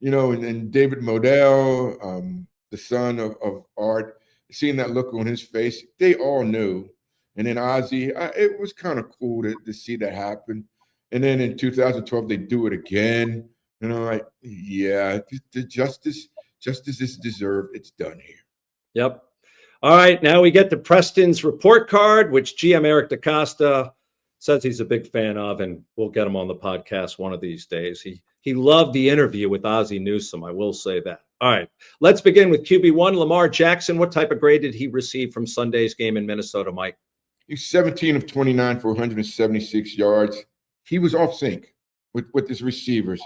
David Modell, the son of Art, seeing that look on his face, they all knew. And then Ozzie, it was kind of cool to see that happen. And then in 2012, they do it again. Like, yeah, the justice is deserved. It's done here. Yep. All right, now we get to Preston's report card, which GM Eric DaCosta says he's a big fan of, and we'll get him on the podcast one of these days. He loved the interview with Ozzie Newsome, I will say that. All right, let's begin with QB1, Lamar Jackson. What type of grade did he receive from Sunday's game in Minnesota, Mike? He's 17 of 29 for 176 yards. He was off sync with his receivers.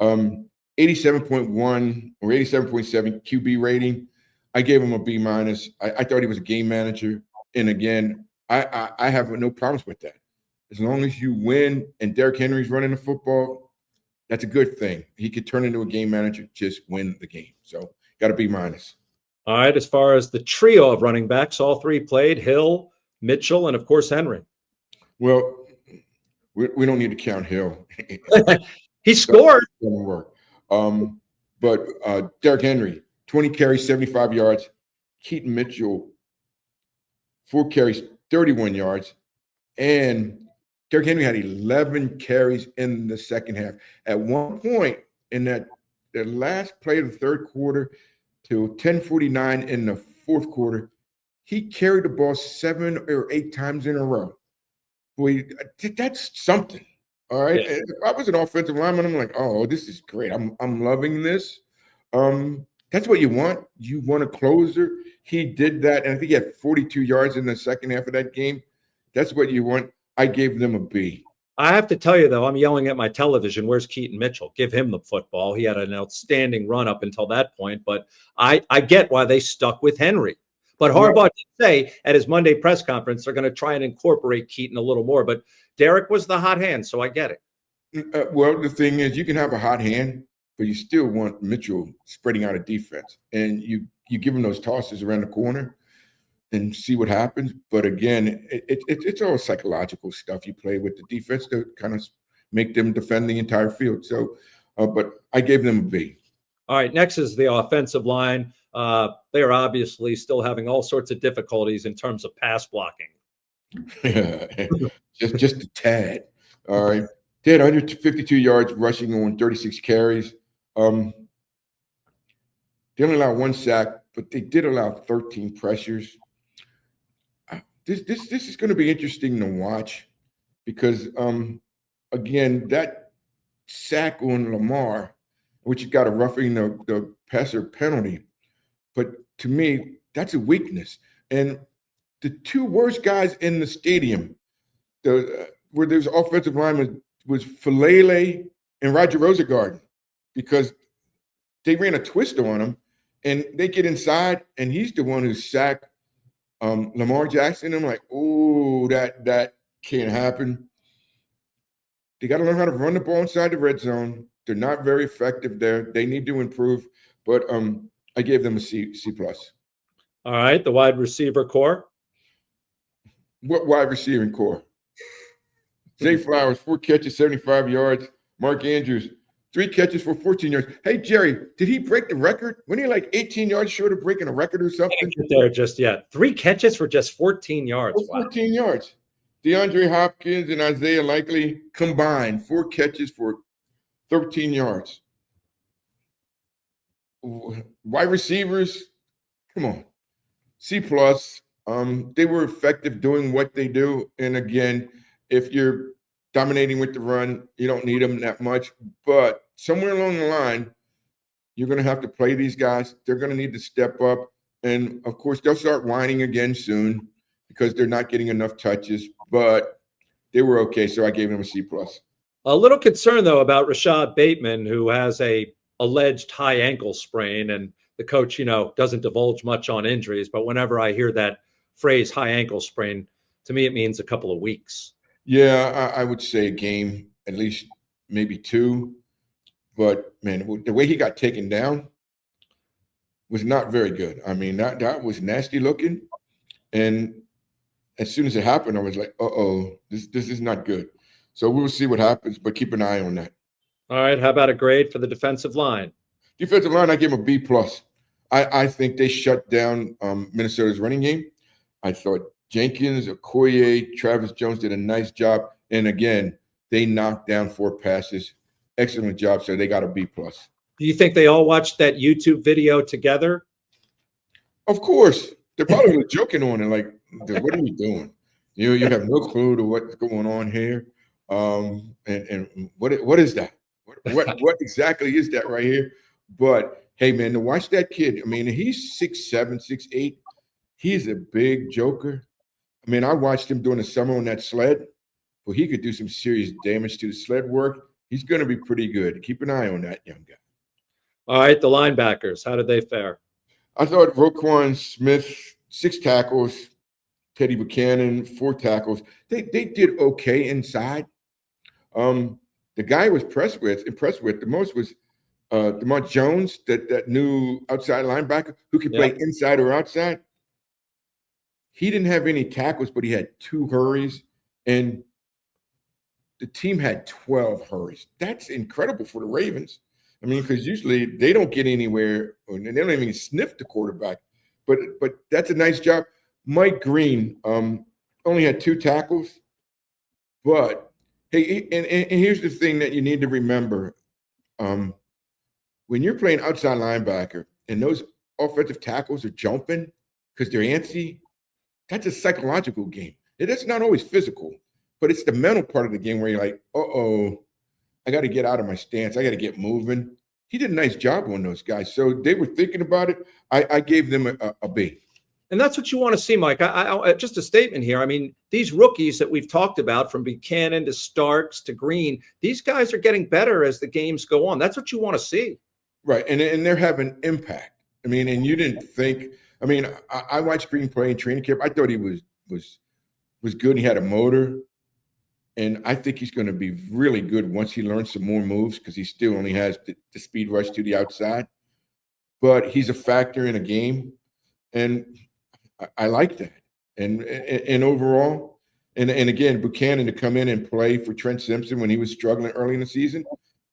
87.1 or 87.7 QB rating. I gave him a B-. I thought he was a game manager. And again, I have no problems with that. As long as you win and Derrick Henry's running the football, that's a good thing. He could turn into a game manager, just win the game. So got a B-. All right, as far as the trio of running backs, all three played: Hill, Mitchell, and of course Henry. Well, we don't need to count Hill. He scored. It doesn't work. But Derrick Henry, 20 carries, 75 yards. Keaton Mitchell, 4 carries, 31 yards. And Derrick Henry had 11 carries in the second half. At one point in the last play of the third quarter to 10:49 in the fourth quarter, he carried the ball 7 or 8 times in a row. Boy, that's something. All right. Yeah. If I was an offensive lineman, I'm like, oh, this is great. I'm loving this. That's what you want. You want a closer. He did that. And I think he had 42 yards in the second half of that game. That's what you want. I gave them a B. I have to tell you, though, I'm yelling at my television. Where's Keaton Mitchell? Give him the football. He had an outstanding run up until that point. But I get why they stuck with Henry. But Harbaugh did say at his Monday press conference they're going to try and incorporate Keaton a little more. But Derek was the hot hand, so I get it. Well, the thing is, you can have a hot hand, but you still want Mitchell spreading out a defense. And you give him those tosses around the corner and see what happens. But again, it's all psychological stuff you play with the defense to kind of make them defend the entire field. So, but I gave them a B. All right, next is the offensive line. They are obviously still having all sorts of difficulties in terms of pass blocking. just a tad. All right. They had 152 yards rushing on 36 carries. They only allowed 1 sack, but they did allow 13 pressures. This is going to be interesting to watch because, again, that sack on Lamar, which got a roughing the passer penalty, but to me, that's a weakness. And the 2 worst guys in the stadium, where there's offensive linemen, was Falele and Roger Rosengarten, because they ran a twister on him, and they get inside, and he's the one who sacked Lamar Jackson. I'm like, oh, that can't happen. They got to learn how to run the ball inside the red zone. They're not very effective there. They need to improve. But I gave them a C plus. All right, the wide receiver core. What wide receiving core? Zay Flowers, 4 catches, 75 yards. Mark Andrews, 3 catches for 14 yards. Hey, Jerry, did he break the record? Wasn't he like 18 yards short of breaking a record or something? Can't get there just yet. 3 catches for just 14 yards. Oh, 14 yards. DeAndre Hopkins and Isaiah Likely combined 4 catches for 13 yards. Wide receivers, come on. C plus. They were effective doing what they do. And again, if you're dominating with the run, you don't need them that much. But somewhere along the line, you're going to have to play these guys. They're going to need to step up. And, of course, they'll start whining again soon because they're not getting enough touches. But they were okay, so I gave them a C plus. A little concern, though, about Rashad Bateman, who has a alleged high ankle sprain. And the coach, doesn't divulge much on injuries. But whenever I hear that phrase high ankle sprain, to me, it means a couple of weeks. Yeah, I would say a game, at least maybe 2. But, man, the way he got taken down was not very good. I mean, that was nasty looking. And as soon as it happened, I was like, uh-oh, this is not good. So we'll see what happens, but keep an eye on that. All right, how about a grade for the defensive line? Defensive line, I gave them a B plus. I think they shut down Minnesota's running game. I thought Jenkins, Okoye, Travis Jones did a nice job. And again, they knocked down 4 passes. Excellent job, so they got a B plus. Do you think they all watched that YouTube video together? Of course. They're probably joking on it, like, what are you doing? You have no clue to what's going on here. And what is that? What exactly is that right here? But hey, man, to watch that kid, I mean, he's 6'7", 6'8". He's a big joker. I mean, I watched him during the summer on that sled. Well, he could do some serious damage to the sled work. He's going to be pretty good. Keep an eye on that young guy. All right, the linebackers, how did they fare? I thought Roquan Smith, 6 tackles. Teddy Buchanan, 4 tackles. They did okay inside. The guy I was impressed with the most was DeMont Jones, that new outside linebacker who can play inside or outside. He didn't have any tackles, but he had 2 hurries, and the team had 12 hurries. That's incredible for the Ravens. I mean, because usually they don't get anywhere, and they don't even sniff the quarterback. But that's a nice job. Mike Green only had 2 tackles, but hey, and here's the thing that you need to remember: when you're playing outside linebacker and those offensive tackles are jumping because they're antsy, that's a psychological game. It's not always physical, but it's the mental part of the game where you're like, uh-oh, I got to get out of my stance. I got to get moving. He did a nice job on those guys. So they were thinking about it. I gave them a B. And that's what you want to see, Mike. I just a statement here. I mean, these rookies that we've talked about, from Buchanan to Starks to Green, these guys are getting better as the games go on. That's what you want to see. Right. And they're having impact. I mean, and you didn't think – I mean, I watched Green play in training camp. I thought he was good. He had a motor. And I think he's going to be really good once he learns some more moves, because he still only has the speed rush to the outside. But he's a factor in a game. And I like that. And overall, and again, Buchanan to come in and play for Trent Simpson when he was struggling early in the season,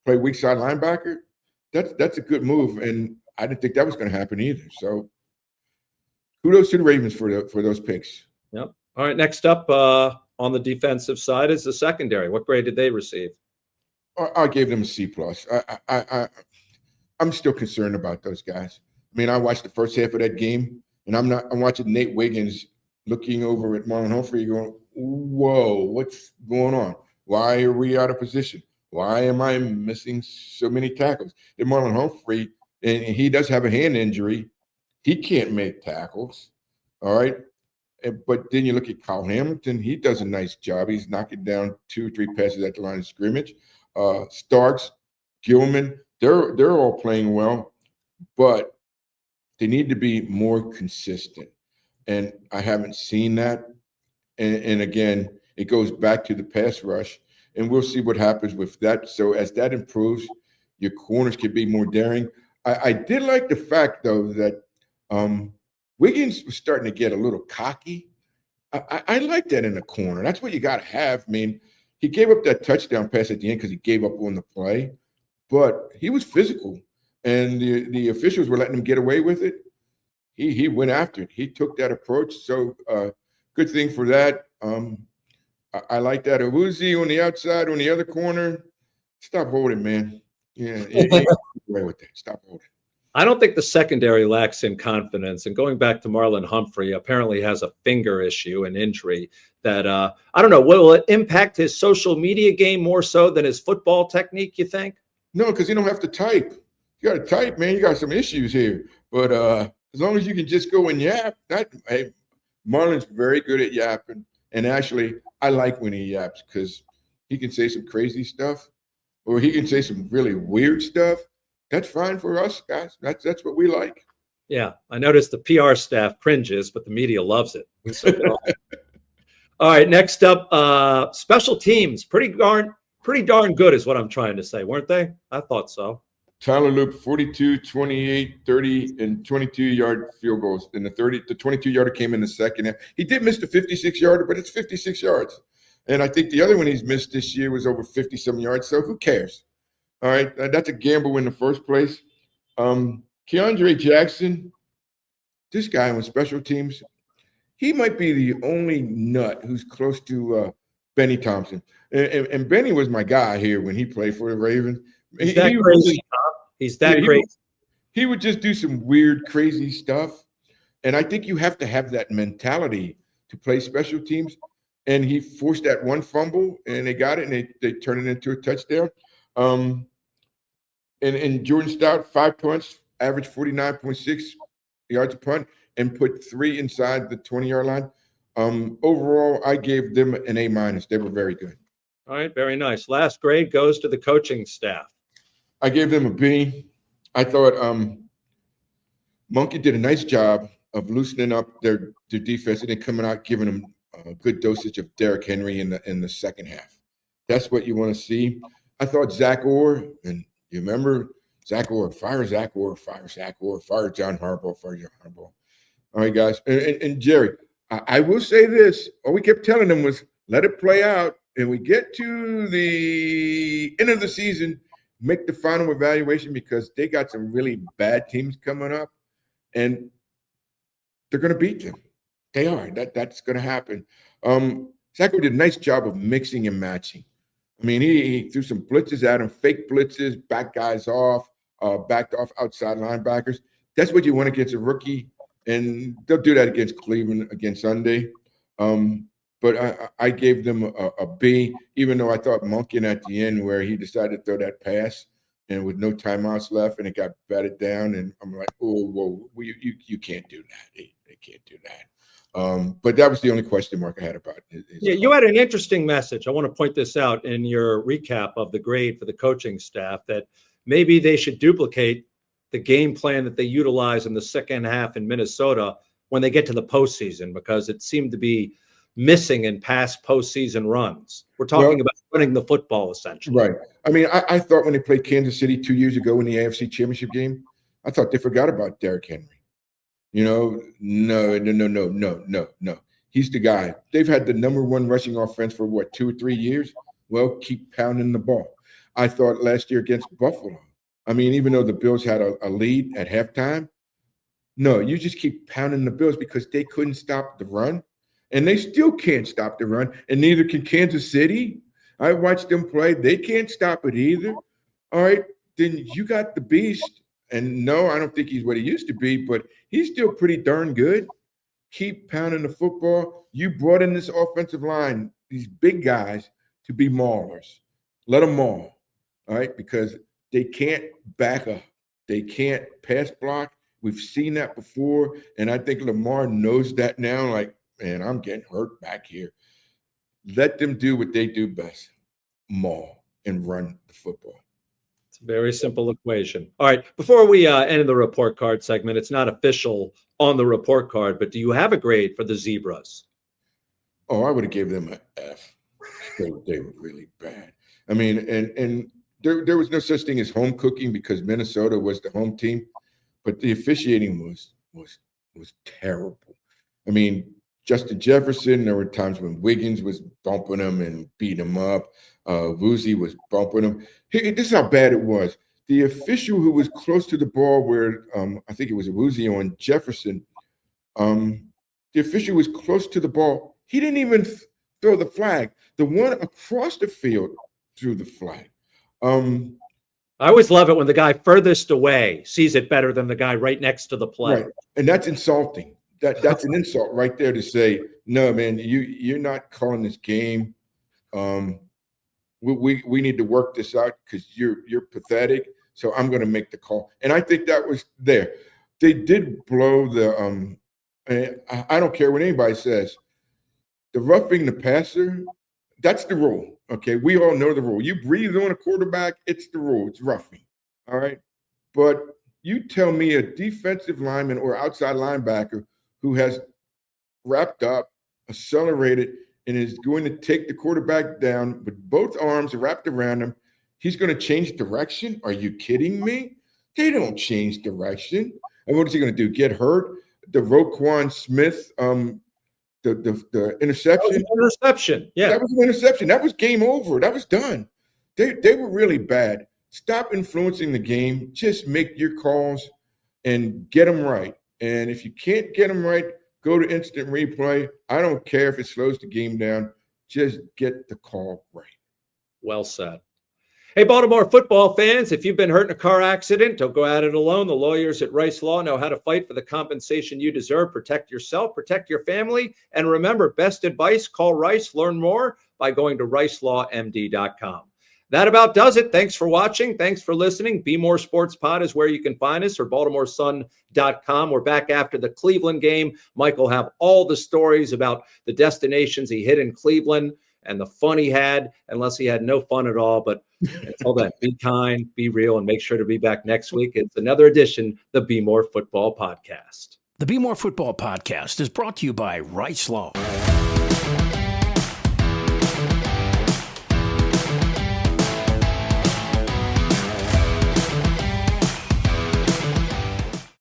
play weak side linebacker, that's a good move. And I didn't think that was going to happen either. So kudos to the Ravens for those picks. Yep. All right, next up on the defensive side is the secondary. What grade did they receive? I gave them a C plus. I'm still concerned about those guys. I mean, I watched the first half of that game, and I'm watching Nate Wiggins looking over at Marlon Humphrey going, whoa, what's going on? Why are we out of position? Why am I missing so many tackles? And Marlon Humphrey, and he does have a hand injury. He can't make tackles, all right? But then you look at Kyle Hamilton. He does a nice job. He's knocking down 2 or 3 passes at the line of scrimmage. Starks, Gilman, they're all playing well, but they need to be more consistent. And I haven't seen that. And again, it goes back to the pass rush, and we'll see what happens with that. So as that improves, your corners can be more daring. I did like the fact, though, that Wiggins was starting to get a little cocky. I like that in the corner. That's what you got to have. I mean, he gave up that touchdown pass at the end because he gave up on the play, but he was physical, and the officials were letting him get away with it. He went after it. He took that approach. So good thing for that. I like that. Awuzie on the outside, on the other corner. Stop holding, man. Yeah, away with that. Stop holding. I don't think the secondary lacks in confidence. And going back to Marlon Humphrey, apparently has a finger issue, an injury that I don't know. Will it impact his social media game more so than his football technique, you think? No, because you don't have to type. You got to type, man. You got some issues here. But as long as you can just go and yap, hey, Marlon's very good at yapping. And actually, I like when he yaps because he can say some crazy stuff, or he can say some really weird stuff. That's fine for us, guys. That's what we like. Yeah, I noticed the PR staff cringes, but the media loves it. So all right, next up, special teams. Pretty darn good is what I'm trying to say, weren't they? I thought so. Tyler Loop, 42, 28, 30, and 22-yard field goals. And the 22-yarder came in the second half. He did miss the 56-yarder, but it's 56 yards. And I think the other one he's missed this year was over 50-some yards, so who cares? All right, that's a gamble in the first place. Keandre Jackson, this guy on special teams, he might be the only nut who's close to Benny Thompson. And Benny was my guy here when he played for the Ravens. He's that crazy. He's that crazy. He would just do some weird, crazy stuff. And I think you have to have that mentality to play special teams. And he forced that one fumble, and they got it, and they turned it into a touchdown. And Jordan Stout, 5 punts, averaged 49.6 yards a punt, and put 3 inside the 20-yard line. Overall, I gave them an A-. They were very good. All right, very nice. Last grade goes to the coaching staff. I gave them a B. I thought Monkey did a nice job of loosening up their defense and then coming out giving them a good dosage of Derrick Henry in the second half. That's what you want to see. I thought Zach Orr, and you remember Zach Orr, fire Zach Orr, fire Zach Orr, fire John Harbaugh, fire John Harbaugh. All right, guys. And Jerry, I will say this. All we kept telling them was let it play out, and we get to the end of the season, make the final evaluation because they got some really bad teams coming up, and they're going to beat them. They are. That's going to happen. Zach Orr did a nice job of mixing and matching. I mean, he threw some blitzes at him, fake blitzes, back guys off, backed off outside linebackers. That's what you want against a rookie, and they'll do that against Cleveland against Sunday. But I gave them a B, even though I thought Monken at the end where he decided to throw that pass and with no timeouts left, and it got batted down, and I'm like, oh, whoa, you can't do that. They can't do that. But that was the only question mark I had about it. Yeah, you had an interesting message. I want to point this out in your recap of the grade for the coaching staff that maybe they should duplicate the game plan that they utilize in the second half in Minnesota when they get to the postseason, because it seemed to be missing in past postseason runs. We're talking about running the football, essentially. Right. I mean, I thought when they played Kansas City 2 years ago in the AFC Championship game, I thought they forgot about Derrick Henry. You know, no. He's the guy. They've had the number one rushing offense for, 2 or 3 years? Well, keep pounding the ball. I thought last year against Buffalo, I mean, even though the Bills had a lead at halftime, no, you just keep pounding the Bills because they couldn't stop the run. And they still can't stop the run, and neither can Kansas City. I watched them play. They can't stop it either. All right, then you got the beast. And no, I don't think he's what he used to be, but he's still pretty darn good. Keep pounding the football. You brought in this offensive line, these big guys, to be maulers. Let them maul, all right, because they can't back up. They can't pass block. We've seen that before, and I think Lamar knows that now, like, man, I'm getting hurt back here. Let them do what they do best, maul and run the football. It's a very simple equation. All right, before we end the report card segment, it's not official on the report card, but do you have a grade for the Zebras? Oh, I would have gave them an F. They were really bad. I mean, and there was no such thing as home cooking because Minnesota was the home team, but the officiating was terrible. I mean, Justin Jefferson, there were times when Wiggins was bumping him and beating him up. Woozy was bumping him. This is how bad it was. The official who was close to the ball where I think it was Woozy on Jefferson, the official was close to the ball. He didn't even throw the flag. The one across the field threw the flag. I always love it when the guy furthest away sees it better than the guy right next to the play. Right. And that's insulting. That's an insult right there to say, no, man, you're not calling this game. We need to work this out because you're pathetic. So I'm going to make the call. And I think that was there. They did blow the and I don't care what anybody says. The roughing the passer, that's the rule. Okay, we all know the rule. You breathe on a quarterback, it's the rule. It's roughing. All right. But you tell me a defensive lineman or outside linebacker who has wrapped up, accelerated, and is going to take the quarterback down with both arms wrapped around him, he's going to change direction? Are you kidding me? They don't change direction. And what is he going to do? Get hurt? The Roquan Smith, the interception. That was an interception. Yeah. That was an interception. That was game over. That was done. They were really bad. Stop influencing the game. Just make your calls and get them right. And if you can't get them right, go to instant replay. I don't care if it slows the game down. Just get the call right. Well said. Hey, Baltimore football fans, if you've been hurt in a car accident, don't go at it alone. The lawyers at Rice Law know how to fight for the compensation you deserve. Protect yourself, protect your family, and remember, best advice, call Rice. Learn more by going to ricelawmd.com. That about does it. Thanks for watching. Thanks for listening. Bmore Sports Pod is where you can find us, or BaltimoreSun.com. We're back after the Cleveland game. Mike will have all the stories about the destinations he hit in Cleveland and the fun he had, unless he had no fun at all. But until then, be kind, be real, and make sure to be back next week. It's another edition of the Bmore Football Podcast. The Bmore Football Podcast is brought to you by Rice Law.